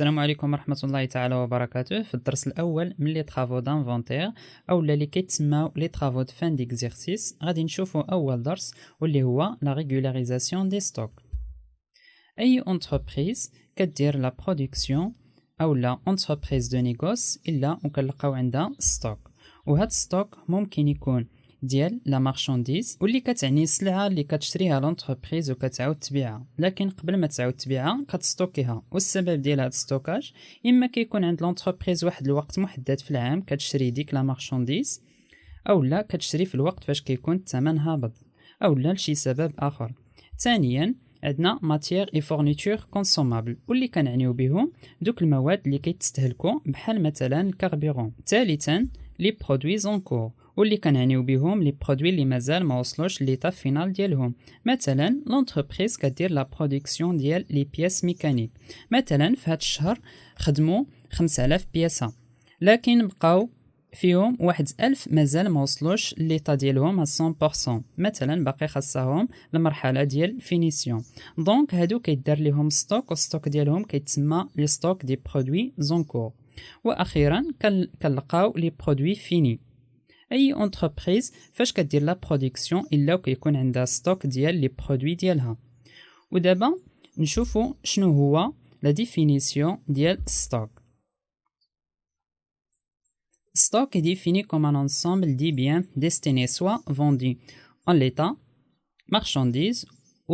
السلام عليكم ورحمة الله تعالى وبركاته. في الدرس الأول من لي طرافو دانفونتير أو اللي كيتسماو لي طرافو دو فان ديكزيرسيس غادي نشوفو أول درس واللي هو لا ريغولاريزاسيون دي ستوك. أي أونتربريز كدير لا برودكسيون أو لا أونتربريز دو نيغوس إلا وكنلقاو عندها ستوك، وهاد ستوك ممكن يكون ديال لا مارشانديز واللي كتعني السلعه اللي كتشريها لونتربريز وكتعاود تبيعها، لكن قبل ما تعاود تبيعها كتستوكيها. والسبب ديال هاد ستوكاج اما كيكون عند لونتربريز واحد الوقت محدد في العام كتشري ديك لا مارشانديز، او لا كتشري في الوقت فاش كيكون الثمن هابط، او لا لشي سبب اخر. ثانيا عندنا ماتيير اي فورنيتور كونسومابل واللي كنعنيو بهم دوك المواد اللي كيتستهلكوا بحال مثلا الكاربيرون. ثالثا لي برودوي زونكور واللي كنعنيو بهم لي برودوي اللي مازال ما وصلوش ليطا فينال ديالهم. مثلا لونتربريز كدير لا برودكسيون ديال لي بياس ميكانيك، مثلا في هاد الشهر خدموا 5000 بياسه، لكن بقاو فيهم 1000 مازال ما وصلوش ليطا ديالهم 100%، مثلا باقي خاصهم المرحله ديال فينيسيون. دونك هادو كيدار ليهم ستوك، والستوك ديالهم كيتسمى لي ستوك دي برودوي زونكور. واخيرا كنلقاو لي برودوي فيني. اي اونتربريز فاش كدير لا برودكسيون الا كيكون عندها ستوك ديال لي برودوي ديالها. ودابا نشوفوا شنو هو لا ديفينيسيون ديال ستوك. Stock est défini comme un ensemble de biens destinés soit vendus en l'état, marchandises,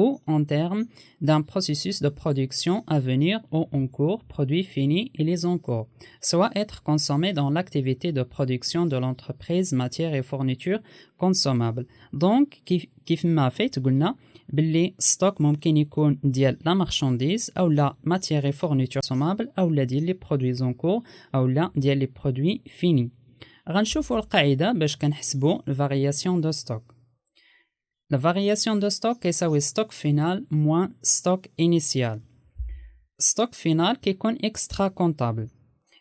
ou en termes d'un processus de production à venir ou en cours, produits finis et les en cours, soit être consommés dans l'activité de production de l'entreprise, matières et fournitures consommables. Donc, كيف ما فات قلنا باللي ستوك ممكن يكون ديال لا مارشانديز او لا ماتيير اي فورنيتور كونسومابل او لا ديال لي برودوي زونكور او لا ديال لي برودوي فيني. غنشوفوا القاعده باش كنحسبوا الفارياسيون دو ستوك. لا فارياسيون دو ستوك كيساوي ستوك فينال موان ستوك انيسيال. ستوك فينال كيكون اكسترا كونطابل،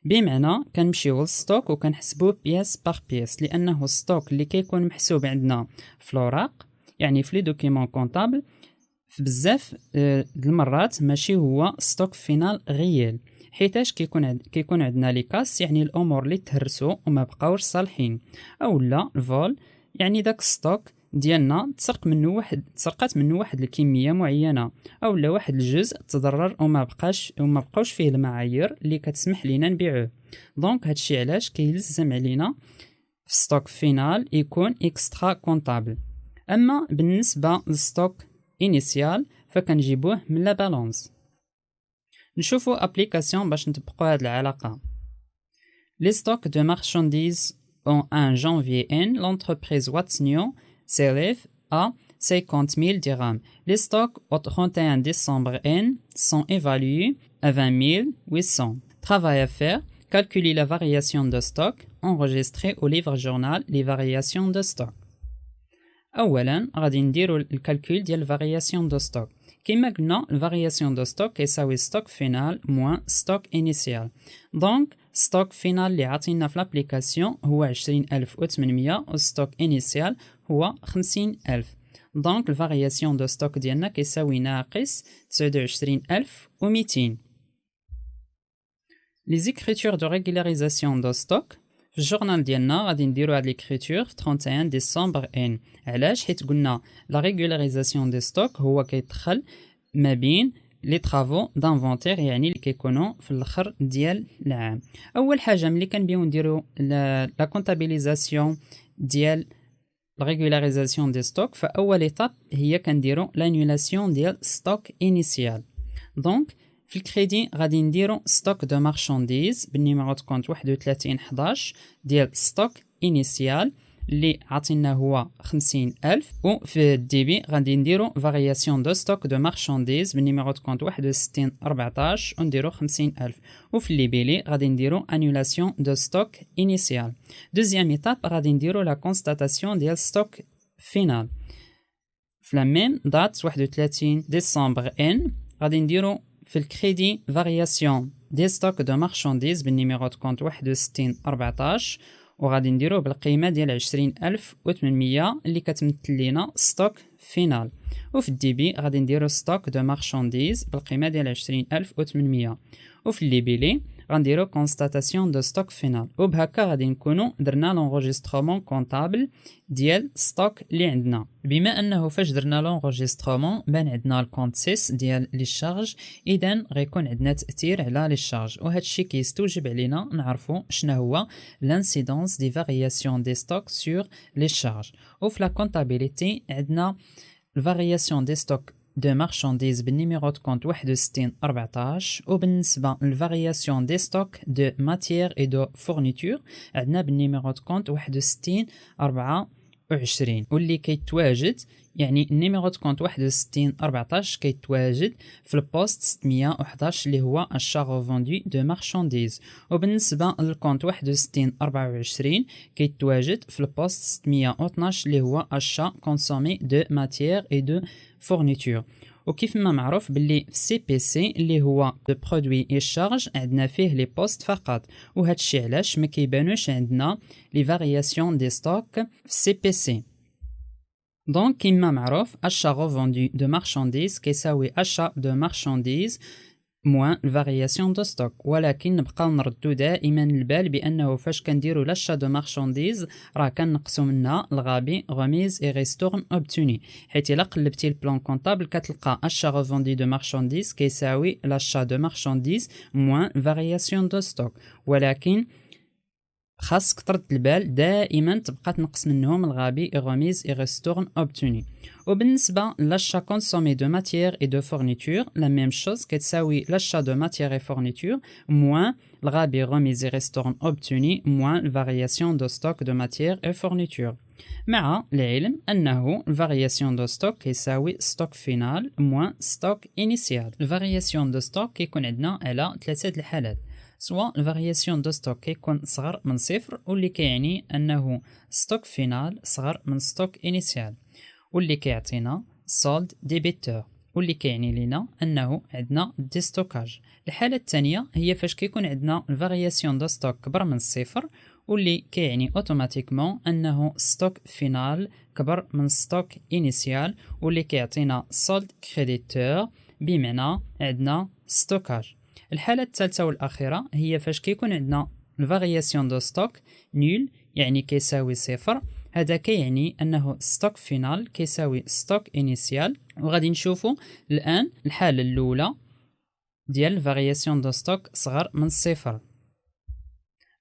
بمعنى كنمشيو للستوك وكنحسبوه بياس باغ بياس، لانه ستوك اللي كيكون محسوب عندنا في الوراق يعني في لي دوكيمون كونطابل في بزاف المرات ماشي هو ستوك فينال غيال، حيتاش كيكون عندنا لي كاس يعني الامور اللي تهرسوا وما بقاوش صالحين، او لا الفول يعني داك ستوك ديالنا تسرقات منه واحد الكميه معينه، او لا واحد الجزء تضرر وما بقاوش فيه المعايير اللي كتسمح لينا نبيعوه. دونك هادشي علاش كيلزم علينا في ستوك فينال يكون اكسترا كونطابل. اما بالنسبه للستوك انيسيال فكنجيبوه من لا بالانس. نشوفوا ابليكاسيون باش نطبقوا هاد العلاقه. لي ستوك دو مارشانديز en 1 janvier N, l'entreprise Watson s'élève à 50 000 dirhams. Les stocks au 31 décembre N sont évalués à 20 800. Travail à faire, calculer la variation de stock, enregistrer au livre journal les variations de stock. اولا غادي نديرو الكالكول ديال الفارياسيون دو ستوك. كما قلنا الفارياسيون دو ستوك كيساوي ستوك فينال موان ستوك انيسيال. دونك ستوك فينال اللي عطينا في لابليكاسيون هو 20800 والستوك انيسيال هو 50000. دونك الفارياسيون دو ستوك ديالنا كيساوي ناقص 29200. لي زيكريتور دو ريغولاريزاسيون دو ستوك في الجورنال ديالنا غادي نديرو هاد ليكريتور في 31 ديسمبر ان. علاش؟ حيت قلنا لا ريغولاريزاسيون دي ستوك هو كيدخل ما بين لي طرافو دانفونتير يعني اللي كيكونوا في الاخر ديال العام. اول حاجه ملي كنبيو نديرو لا كونطابيليزاسيون ديال لا ريغولاريزاسيون دي ستوك، فاول ايطاب هي كنديرو لانولاسيون ديال ستوك انيسيال. دونك في الكريدي غادي نديرو ستوك دو مارشانديز بالنيميرو دو كونت 3111 ديال ستوك انيسيال اللي عطينا هو 50000، وفي الديبي غادي نديرو فارياسيون دو ستوك دو مارشانديز بالنيميرو دو كونت 6114 ونديرو 50000، وفي الليبيلي غادي نديرو انولاسيون دو ستوك انيسيال. دوزيام ايتاب غادي نديرو لا كونستاتاسيون ديال ستوك فينال في لا ميم دات 31 ديسمبر ان. غادي نديرو في الكريدي فارياسيون دي ستوك دو مارشانديز بالنيميرو دو كونت 6114 وغادي نديروه بالقيمه ديال 20800 اللي كتمثل لينا ستوك فينال. وفي الدي بي غادي نديرو ستوك دو مارشانديز بالقيمه ديال 20800. وفي الليبيلي غنديرو كونستاتاسيون دو ستوك فينال. وبهكا غادي نكونو درنا لونغوجيسترومون كونطابل ديال ستوك اللي عندنا. بما انه فاش درنا لونغوجيسترومون بان عندنا الكونت 6 ديال لي شارج، اذا غيكون عندنا تاثير على لي شارج، وهذا الشيء كيستوجب علينا نعرفوا شنو هو لانسيدونس دي فارياسيون دي ستوك سور لي شارج. وفي لا كونطابيليتي عندنا الفارياسيون دي ستوك de marchandises بالنيميرو de compte 6114. وبالنسبة للفارياسيون دي ستوك de matière et de fourniture عندنا بالنيميرو de compte 6124 واللي كيتواجد يعني النيميرو de compte 6114 كيتواجد في البوست 611 اللي هو achat revendu de marchandises. وبالنسبة للكونت 6124 كيتواجد في البوست 612 اللي هو achat consommé de matière et de fourniture. وكيف ما معروف باللي في سي بي سي اللي هو دو برودوي اي شارج عندنا فيه لي بوست فقط، وهذا الشيء علاش ما كيبانوش عندنا لي فارياسيون دي ستوك في سي بي سي. دونك كيما معروف achat revendu de marchandises كيساوي achat de marchandises moins الفارياسيون دو ستوك. ولكن نبقاو نردو دائما البال بانه فاش كنديرو لاشا دو مارشانديز راه كنقصو منها الغابي غوميز اي ريستورن اوبتوني، حيت الا قلبتي البلان كونطابل كتلقى اشا ريفوندي دو مارشانديز كيساوي لاشا دو مارشانديز موان فارياسيون دو ستوك. ولكن خاصك ترد البال دائما تبقى تنقص منهم الغابي اي غوميز اي ريستورن اوبتوني. وبالنسبه لاشا كونسومي دو ماتيير اي دو فورنيتور لا ميم شوز كتساوي لاشا دو ماتيير اي فورنيتور موان الغابي غوميز اي ريستورن اوبتوني موان الفارياسيون دو ستوك دو ماتيير اي فورنيتور، مع العلم انه الفارياسيون دو ستوك كيساوي ستوك فينال موان ستوك انيسيال. الفارياسيون دو ستوك كيكون عندنا على ثلاثه الحالات، سواء الفارياسيون دو ستوك كيكون صغر من صفر واللي كيعني انه ستوك فينال صغر من ستوك انيسيال، واللي كيعطينا سولد ديبيتور واللي كيعني لنا انه عندنا دي ستوكاج. الحاله الثانيه هي فاش كيكون عندنا الفارياسيون دو ستوك كبر من الصفر واللي كيعني اوتوماتيكمون انه ستوك فينال كبر من ستوك انيسيال واللي كيعطينا سولد كريديتور بمعنى عندنا ستوكاج. الحالة الثالثة والأخيرة هي فاش كيكون عندنا الفارياسيون دو ستوك نول يعني كيساوي صفر، هذا كيعني أنه ستوك فينال كيساوي ستوك إنيسيال. وغادي نشوفوا الآن الحالة الأولى ديال الفارياسيون دو ستوك صغر من الصفر.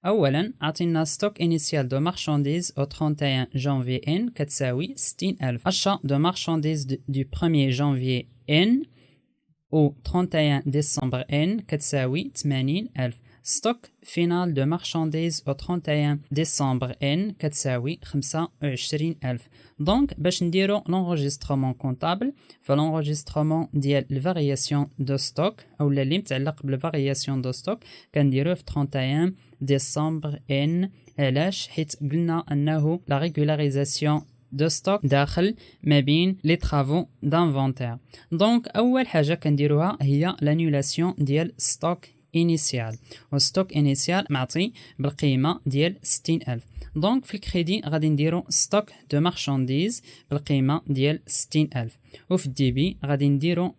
أولا عطينا ستوك إنيسيال دو مارشانديز أو 31 جانفي إن كتساوي 60000. أشا دو مارشانديز دو 1 جانفي إن au 31 décembre N كتساوي 80000. ستوك فينال دو مارشانديز au 31 décembre N كتساوي 25000. دونك باش نديرو لونغوجيسترومون كونطابل فلونغوجيسترومون ديال الفارياسيون دو ستوك اولا اللي متعلق بالفارياسيون دو ستوك كنديروه في 31 décembre N. علاش؟ حيت قلنا انه لا ريغولاريزاسيون de stock داخل ما بين لي طرافو دانفونتير. دونك اول حاجه كنديروها هي لانيولاسيون ديال ستوك انيسيال، والستوك انيسيال معطي بالقيمه ديال 60000. دونك في الكريدي غادي نديرو ستوك دو مارشانديز بالقيمه ديال 60000. وفي الدي بي غادي نديرو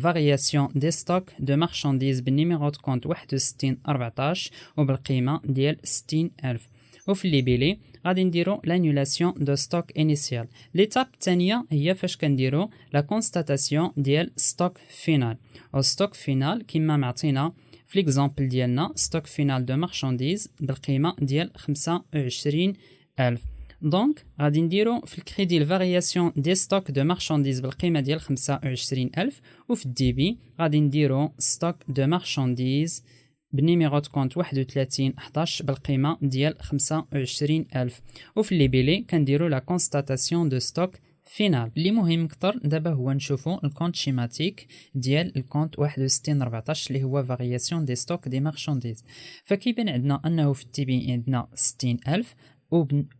فارياسيون دي ستوك دو مارشانديز بالنيميرو دو كونت 6114 وبالقيمه ديال 60000. وفي الليبيلي غادي نديرو لانيولاسيون دو ستوك انيسيال. ليتاب الثانيه هي فاش كنديرو لا كونستاتاسيون ديال ستوك فينال. او ستوك فينال كيما معطينا في ليكزامبل ديالنا ستوك فينال دو مارشانديز بالقيمه ديال 25000. دونك غادي نديرو في الكريدي الفارياسيون دي ستوك دو مارشانديز بالقيمه ديال 25000. وفي الدي بي غادي نديرو ستوك دو مارشانديز بالنيميرو دو كونت 3111 بالقيمه ديال 25000. وفي الليبيلي كنديرو لا كونستاتاسيون دو ستوك فينال. اللي مهم اكثر دابا هو نشوفو الكونت شيماتيك ديال الكونت 6114 اللي هو فارياسيون دي ستوك دي مارشانديز. فكيبان عندنا انه في التي بي عندنا 60000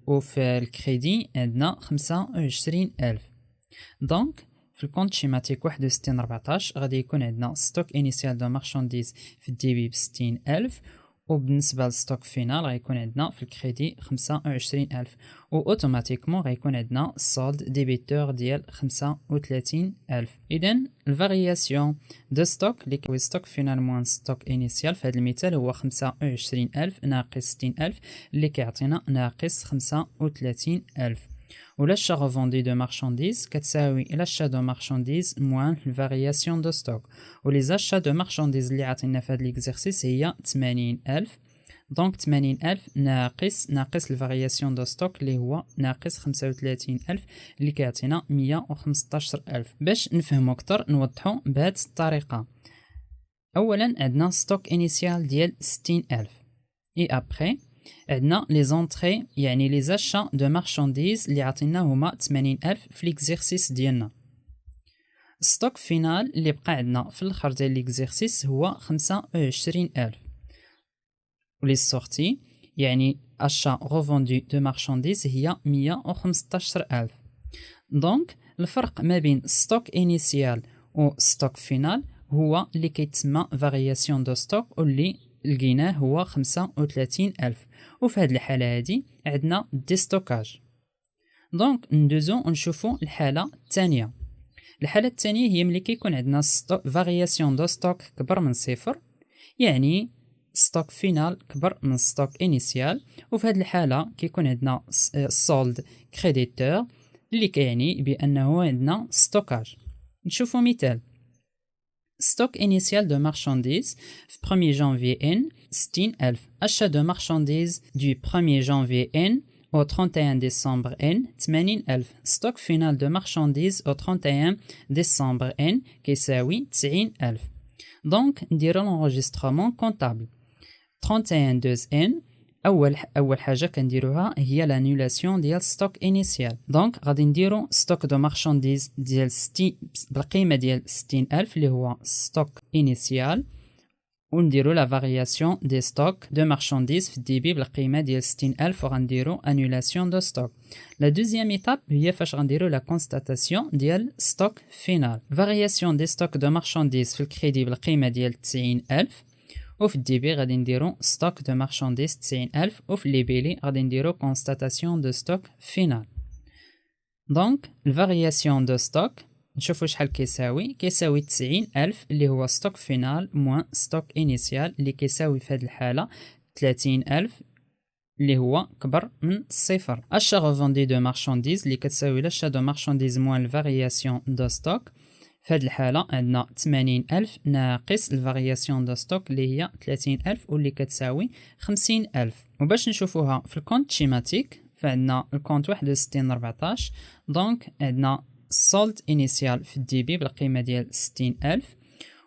وفي الكريدي عندنا 25000. دونك في الكونت شيماتيك 6114 غادي يكون عندنا ستوك انيسيال دو مارشانديز في الدي بي ب 60000 وبالنسبة للستوك فينال غيكون عندنا في الكريدي 25,000 اوتوماتيكمون غيكون عندنا السولد ديبيتور ديال 35,000. إذن الفارياسيون دو ستوك اللي كيكون ستوك فينال موان ستوك انيسيال في هذا المثال هو 25,000 ناقص 60,000 اللي كيعطينا ناقص 35,000. و l'achat revendu de marchandises كتساوي l'achat de marchandises moins الفارياسيون دو ستوك. و les achats de marchandises اللي عطينا في هذا ليكزارسيس هي 80,000. دونك 80,000 ناقص الفارياسيون دو ستوك اللي هو ناقص 35,000 اللي كيعطينا 115,000. باش نفهمو اكثر نوضحو بهذه الطريقه. اولا عندنا ستوك انيسيال ديال 60,000 اي ابري عندنا لي زونطري يعني لي زاشا دو مارشانديز اللي عطينا هما 80,000 في ليكزارسيس ديالنا. ستوك فينال اللي بقى عندنا في الاخر ديال ليكزارسيس هو 25,000. ولي سورتي يعني achat revendus de marchandises هي 115,000. دونك الفرق ما بين ستوك انيسيال و ستوك فينال هو اللي كيتسمى فارياسيون دو ستوك واللي لقيناه هو 35,000. وفي هذه الحالة هذه عندنا ديستوكاج. دونك ندوزو ونشوفو الحالة الثانية. الحالة الثانية هي ملي كيكون عندنا فارياسيون دو ستوك كبر من صفر، يعني ستوك فينال كبر من ستوك انيسيال. وفي هذه الحالة كيكون عندنا سولد كريديتور اللي كيعني بأنه عندنا ستوكاج. نشوفو مثال. Stock initial de marchandises في 1er janvier N 60,000. Achat de marchandises du 1er janvier N au 31 décembre N 80,000. Stock final de marchandises au 31 décembre N كيساوي 90,000. Donc نديرو l'enregistrement comptable. 31 2 N اول حاجه كنديروها هي لانولاسيون ديال ستوك انيسيال. دونك غادي نديرو ستوك دو مارشانديز ديال 60 بالقيمه ديال 60,000 اللي هو ستوك انيسيال، ونديرو لا فارياسيون دي ستوك دو مارشانديز في الديبي بالقيمه ديال 60,000 وغنديرو انولاسيون دو ستوك. لا دوزيام ايتاب هي فاش غنديرو لا كونستاتاسيون ديال ستوك فينال. فارياسيون دي ستوك دو مارشانديز في الكريدي بالقيمه ديال 90,000، وفي الديبي غادي نديرو ستوك دو مارشانديز 90,000، وفي الليبيلي غادي نديرو كونستاتاسيون دو ستوك فينال. دونك الفارياسيون دو ستوك نشوفو شحال كيساوي 90,000 اللي هو ستوك فينال موان ستوك انيسيال اللي كيساوي في هذه الحالة 30,000 اللي هو كبر من الصفر. achat revendu de marchandises اللي كتساوي l'achat de marchandises موان الفارياسيون دو ستوك. في هذه الحالة عندنا 80,000 ناقص الفارياسيون دو ستوك اللي هي 30,000 واللي كتساوي 50,000. وباش نشوفوها في الكونت شيماتيك فعندنا الكونت 6114. دونك عندنا السولد انيسيال في الديبي بالقيمة ديال 60,000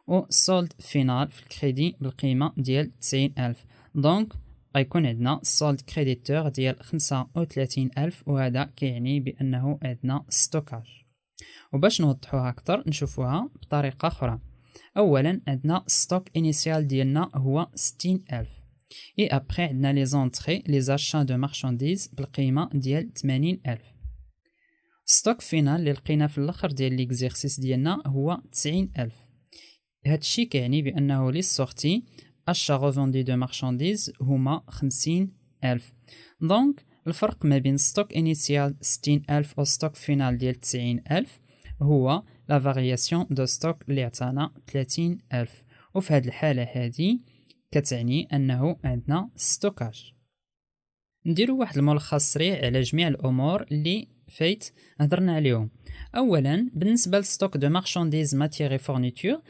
والسولد فينال في الكريدي بالقيمة ديال 90,000. دونك غيكون عندنا السولد كريديتور ديال 35,000 وهذا كيعني بأنه عندنا ستوكاج. وباش نوضحوها اكثر نشوفوها بطريقه اخرى. اولا عندنا ستوك انيسيال ديالنا هو 60,000 اي ابري عندنا لي زونطري لي زاشا دو مارشانديز بالقيمه ديال 80,000. ستوك فينال اللي لقينا في الاخر ديال ليكزيرسيس ديالنا هو 90,000. هادشي كيعني بانه لي سورتي achat revendu de marchandises هما 50,000. دونك الفرق ما بين ستوك انيسيال 60,000 و ستوك فينال ديال 90,000 هو لا فارياسيون دو ستوك اللي عطانا 30,000. وفي هذه الحالة هذه كتعني أنه عندنا ستوكاج. نديرو واحد الملخص سريع على جميع الأمور اللي فايت هضرنا عليهم. أولا بالنسبة لستوك دو مارشانديز ماتيير فورنيتور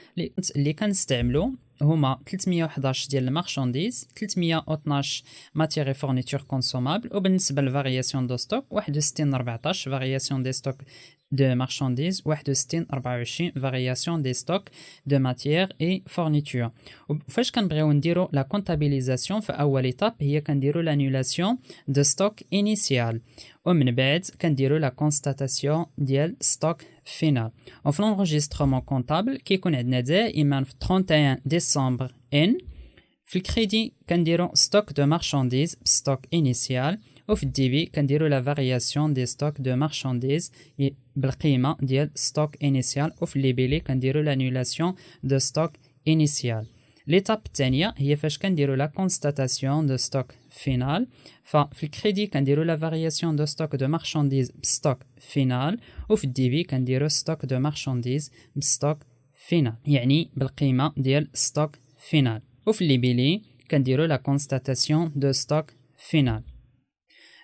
اللي كنستعملو هما 311 ديال المارشانديز، 312 ماتيير فورنيتور كونسومابل. وبالنسبة للفارياسيون دو ستوك 61 14 فارياسيون دي ستوك de marchandises 61 24 variation des stocks de matières et fournitures. وفاش كنبغيو نديرو لا كونطابيليزاسيون في اول ايتاب هي كنديرو لانولاسيون دو ستوك انيسيال ومن بعد كنديرو لا كونستاتاسيون ديال ستوك فينال. وفي لونجسترومون كونطابل كيكون عندنا دائما في 31 ديسمبر ان في الكريدي كنديرو ستوك دو مارشانديز ستوك انيسيال وفي الديبي كنديرو لا فارياسيون دي ستوك دو مارشانديز بالقيمه ديال ستوك انيسيال وفي الليبيلي كنديرو لانولاسيون دو ستوك انيسيال. ليتاب الثانيه هي فاش كنديروا لا كونستاتاسيون دو ستوك فينال. ففي الكريدي كنديروا لا فارياسيون دو ستوك دو مارشانديز بستوك فينال، وفي الديبي كنديروا ستوك دو مارشانديز بستوك فينال، يعني بالقيمه ديال ستوك فينال. وفي الليبيلي كنديروا لا كونستاتاسيون دو ستوك فينال.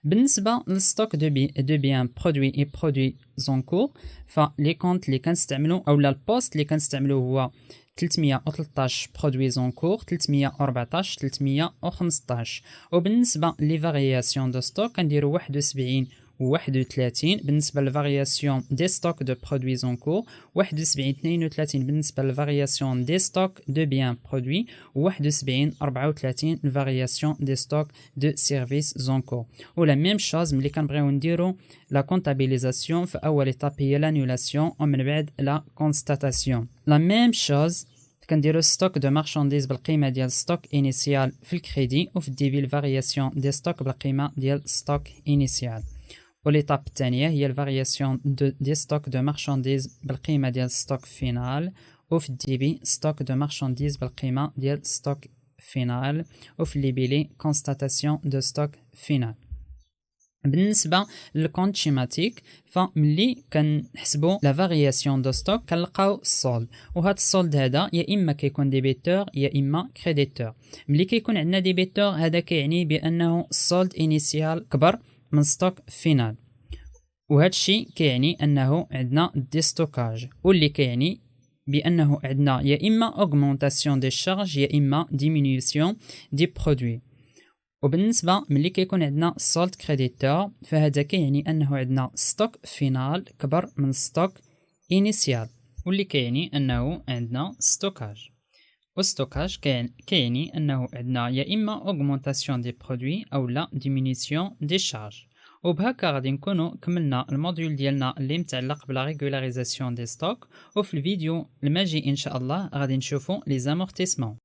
بالنسبه للستوك دو بيان برودوي اي برودوي زون كور، فلي كونت اللي كنستعملوا اولا البوست اللي كنستعملوا هو 313 برودوي زون كور، 314، 315. وبالنسبه لي فارياسيون دو ستوك كنديروا 71 و 31 بالنسبه للفارياسيون دي ستوك دو برودوي زون كور، 71 32 بالنسبه للفارياسيون دي ستوك دو بيان برودوي، و 71 34 الفارياسيون دي ستوك دو سيرفيس زون كور. ولا ميم شوز ملي كنبغيو نديرو لا كونطابيليزاسيون، في اول ايتاب هي لانولاسيون ومن بعد لا كونستاتاسيون. لا ميم شوز كنديرو ستوك دو مارشانديز بالقيمه ديال ستوك انيسيال في الكريدي، وفي الديبي الفارياسيون دي ستوك بالقيمه ديال ستوك انيسيال. والإيتاب الثانية هي الفارياسيون دي ستوك دو مارشانديز بالقيمة ديال ستوك فينال، وفي الديبي ستوك دو مارشانديز بالقيمة ديال ستوك فينال، وفي الليبيلي كونستاتاسيون دو ستوك فينال. بالنسبة للكونت شيماتيك، فملي كنحسبوا لا فارياسيون دو ستوك كنلقاو السولد، وهذا السولد هذا يا اما كيكون ديبيتور يا اما كريديتور. ملي كيكون عندنا ديبيتور هذا كيعني بانه السولد انيسيال كبر من ستوك فينال، وهذا الشيء كيعني انه عندنا ديستوكاج، واللي كيعني بانه عندنا يا اما اوغمونطاسيون دي شارج يا اما ديمينيسيون دي برودوي. وبالنسبه ملي كيكون عندنا سولد كريديتور فهذا كيعني انه عندنا ستوك فينال كبر من ستوك انيسيال، واللي كيعني انه عندنا ستوكاج. والستوكاج كيعني انه عندنا يا اما اوغمونطاسيون دي برودوي او لا ديمينيسيون دي شارج. وبهكا غادي نكونوا كملنا الموديول ديالنا اللي متعلق بلا ريغولاريزاسيون دي ستوك، وفي الفيديو الماجي ان شاء الله غادي نشوفوا لي زامورتيسمون.